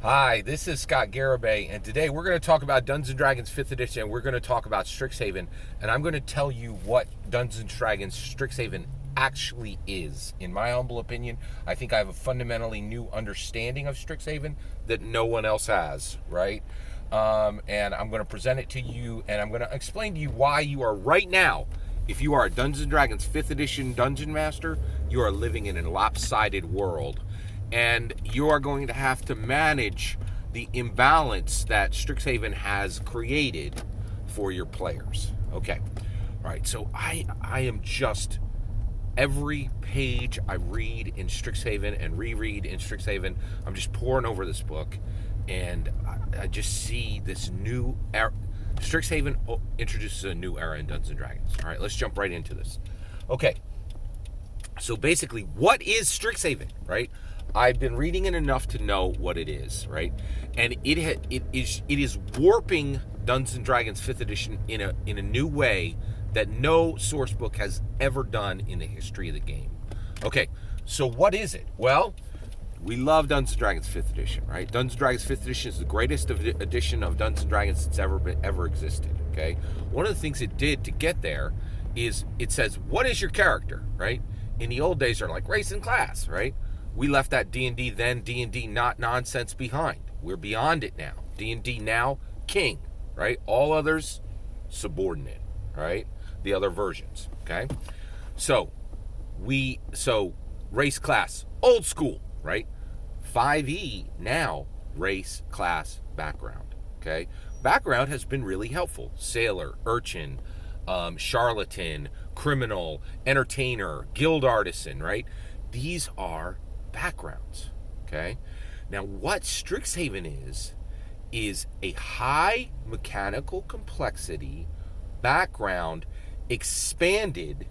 Hi, this is Scott Garibay, and today we're going to talk about Dungeons & Dragons 5th Edition, and we're going to talk about Strixhaven, and I'm going to tell you what Dungeons & Dragons Strixhaven actually is. In my humble opinion, I think I have a fundamentally new understanding of Strixhaven that no one else has, right? And I'm going to present it to you, and I'm going to explain to you why you are right now, if you are a Dungeons & Dragons 5th Edition Dungeon Master, you are living in a lopsided world. And you are going to have to manage the imbalance that Strixhaven has created for your players. Okay. All right. So I am just, every page I read in Strixhaven and reread in Strixhaven, I'm just poring over this book. And I just see this new era. Strixhaven introduces a new era in Dungeons & Dragons. All right. Let's jump right into this. Okay. So basically, what is Strixhaven, right? I've been reading it enough to know what it is, right? And it is warping Dungeons & Dragons 5th Edition in a new way that no source book has ever done in the history of the game. Okay, so what is it? Well, we love Dungeons & Dragons 5th Edition, right? Dungeons & Dragons 5th Edition is the greatest edition of Dungeons & Dragons that's ever existed, okay? One of the things it did to get there is it says, what is your character, right? In the old days, they're like race and class, right? We left that D&D then, D&D not nonsense behind. We're beyond it now. D&D now, king, right? All others, subordinate, right? The other versions, okay? So race, class, old school, right? 5e now, race, class, background, okay? Background has been really helpful. Sailor, urchin, charlatan, criminal, entertainer, guild artisan, right? These are backgrounds, okay? Now, what Strixhaven is a high mechanical complexity background expanded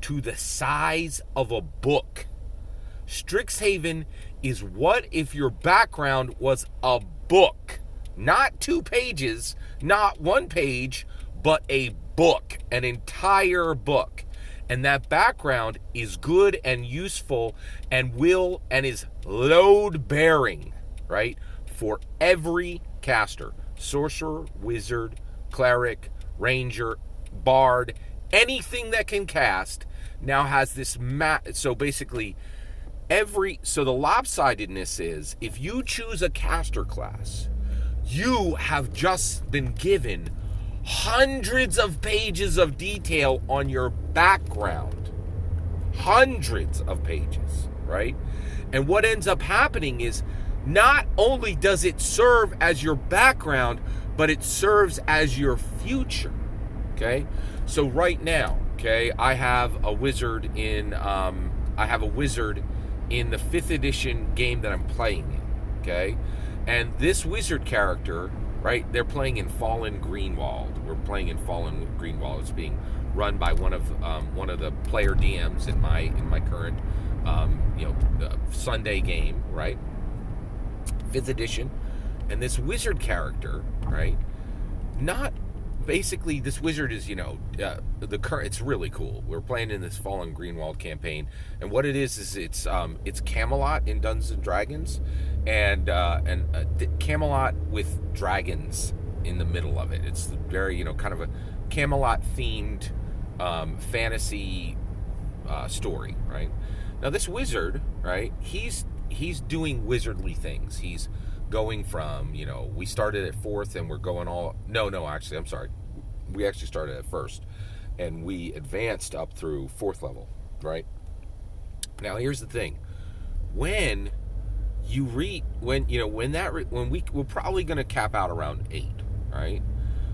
to the size of a book. Strixhaven is what if your background was a book, not 2 pages, not 1 page, but a book, an entire book. And that background is good and useful and is load bearing, right? For every caster, sorcerer, wizard, cleric, ranger, bard, anything that can cast now has this so basically so the lopsidedness is if you choose a caster class, you have just been given hundreds of pages of detail on your background. Hundreds of pages, right? And what ends up happening is not only does it serve as your background, but it serves as your future, okay? So right now, okay, I have a wizard in the 5th edition game that I'm playing in, okay? And this wizard character, right, they're playing in Fallen Greenwald. We're playing in Fallen Greenwald. It's being run by one of the player DMs in my current Sunday game, right? 5th edition, and this wizard character, right? Not basically this wizard is it's really cool. We're playing in this Fallen Greenwald campaign, and what it is it's Camelot in Dungeons and Dragons, and Camelot with dragons in the middle of it. It's very kind of a Camelot themed fantasy story, right? Now this wizard, right? He's doing wizardly things. He's going from we started at 4th and we're going actually I'm sorry, we actually started at 1st and we advanced up through 4th level, right? Now here's the thing: when we're probably going to cap out around 8, right?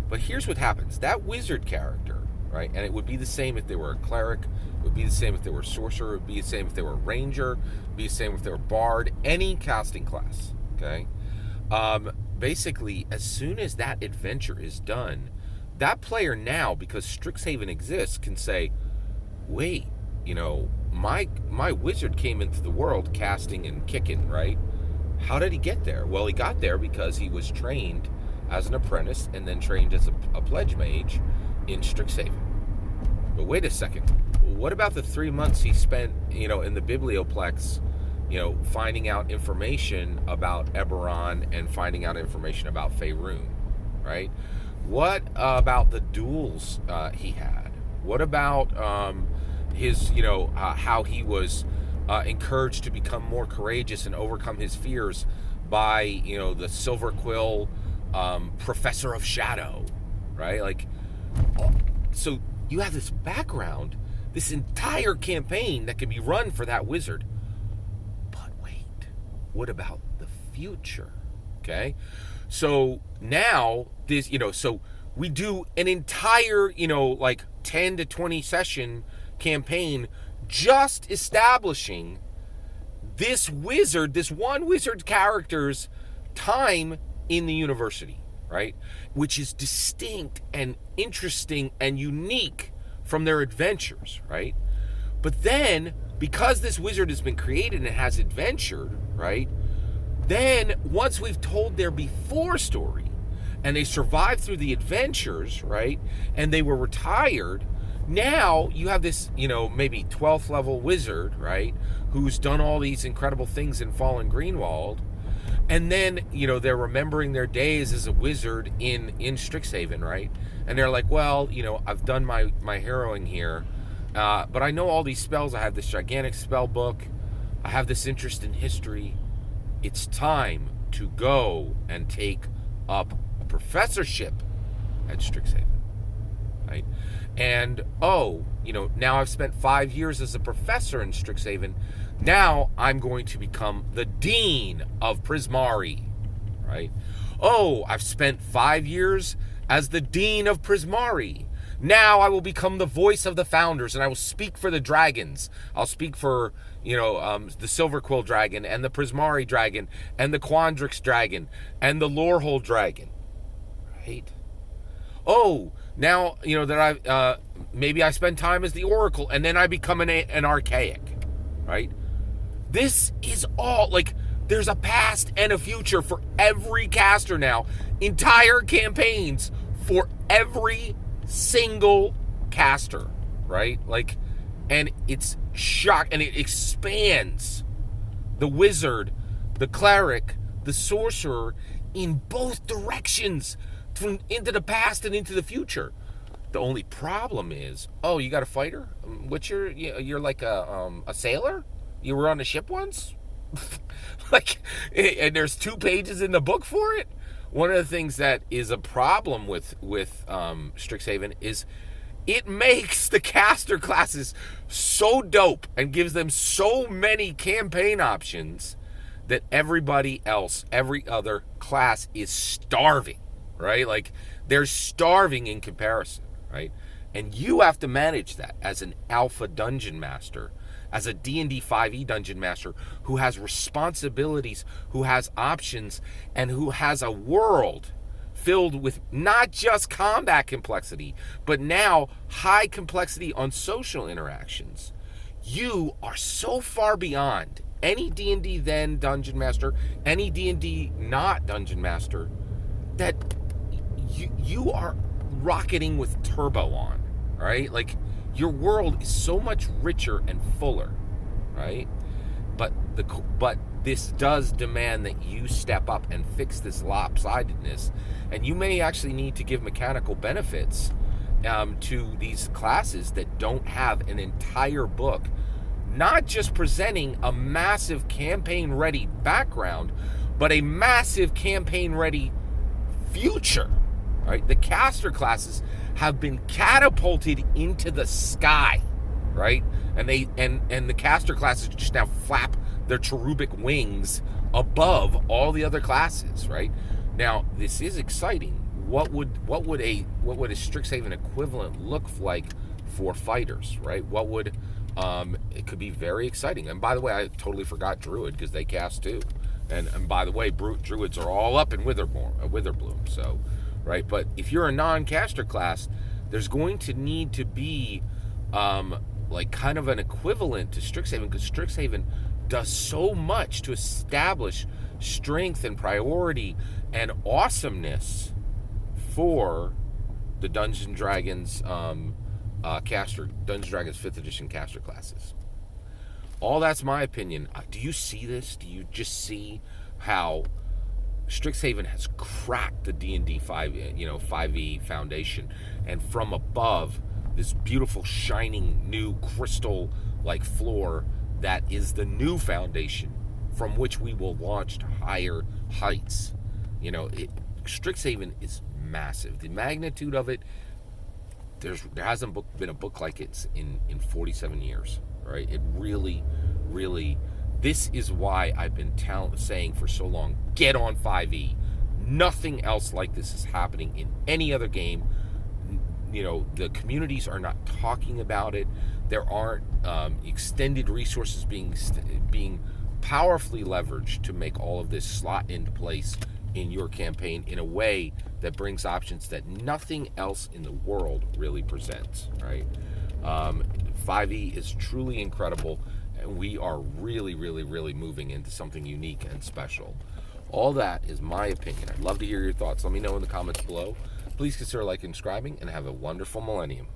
But here's what happens: that wizard character, right? And it would be the same if they were a cleric, it would be the same if they were a sorcerer, it would be the same if they were a ranger, it would be the same if they were a bard, any casting class, okay? Basically, as soon as that adventure is done, that player now, because Strixhaven exists, can say, wait, my wizard came into the world casting and kicking, right? How did he get there? Well, he got there because he was trained as an apprentice and then trained as a pledge mage in Strixhaven. But wait a second. What about the 3 months he spent, in the Biblioplex finding out information about Eberron and finding out information about Faerun, right? What about the duels he had? What about his, how he was encouraged to become more courageous and overcome his fears by, the Silver Quill Professor of Shadow, right? Like, so you have this background, this entire campaign that can be run for that wizard. But wait, what about the future? Okay, so now this, so we do an entire, like 10 to 20 session campaign just establishing this wizard, this one wizard character's time in the university, right? Which is distinct and interesting and unique from their adventures, right? But then, because this wizard has been created and has adventured, right? Then, once we've told their before story, and they survived through the adventures, right? And they were retired, now you have this, maybe 12th level wizard, right? Who's done all these incredible things in Fallen Greenwald. And then, they're remembering their days as a wizard in Strixhaven, right? And they're like, well, I've done my harrowing here, but I know all these spells. I have this gigantic spell book. I have this interest in history. It's time to go and take up a professorship at Strixhaven, right? And, now I've spent 5 years as a professor in Strixhaven. Now I'm going to become the Dean of Prismari, right? Oh, I've spent 5 years as the Dean of Prismari. Now I will become the voice of the founders, and I will speak for the dragons. I'll speak for, the Silver Quill Dragon, and the Prismari Dragon, and the Quandrix Dragon, and the Lorehold Dragon, right? Oh, now, that maybe I spend time as the Oracle, and then I become an Archaic, right? This is all, like, there's a past and a future for every caster now. Entire campaigns for every single caster, right? Like, and it's and it expands the wizard, the cleric, the sorcerer in both directions, into the past and into the future. The only problem is, you got a fighter? You're like a sailor? You were on a ship once? Like, and there's 2 pages in the book for it? One of the things that is a problem with Strixhaven is it makes the caster classes so dope and gives them so many campaign options that everybody else, every other class is starving, right? Like, they're starving in comparison, right? And you have to manage that as an alpha dungeon master, as a D&D 5e dungeon master who has responsibilities, who has options, and who has a world filled with not just combat complexity, but now high complexity on social interactions. You are so far beyond any D&D then dungeon master, any D&D not dungeon master, that you are rocketing with turbo on, right? Like, your world is so much richer and fuller, right? But this does demand that you step up and fix this lopsidedness, and you may actually need to give mechanical benefits to these classes that don't have an entire book, not just presenting a massive campaign-ready background, but a massive campaign-ready future, right? The caster classes have been catapulted into the sky, right? And the caster classes just now flap their cherubic wings above all the other classes, right? Now, this is exciting. What would a Strixhaven equivalent look like for fighters, right? What would it could be very exciting. And by the way, I totally forgot Druid, because they cast too. And by the way, Druids are all up in Witherbloom, so, right? But if you're a non-caster class, there's going to need to be like kind of an equivalent to Strixhaven, because Strixhaven does so much to establish strength and priority and awesomeness for the Dungeons & Dragons Dungeons & Dragons 5th edition caster classes. all that's my opinion. Do you see this? Do you just see how Strixhaven has cracked the D&D 5e foundation, and from above, this beautiful shining new crystal like floor that is the new foundation from which we will launch to higher heights. Strixhaven is massive. The magnitude of it, there hasn't been a book like it in 47 years, right? It really, really, this is why I've been saying for so long, get on 5e. Nothing else like this is happening in any other game. The communities are not talking about it. There aren't extended resources being powerfully leveraged to make all of this slot into place in your campaign in a way that brings options that nothing else in the world really presents, right? 5e is truly incredible, and we are really, really, really moving into something unique and special. All that is my opinion. I'd love to hear your thoughts. Let me know in the comments below. Please consider liking and subscribing, and have a wonderful millennium.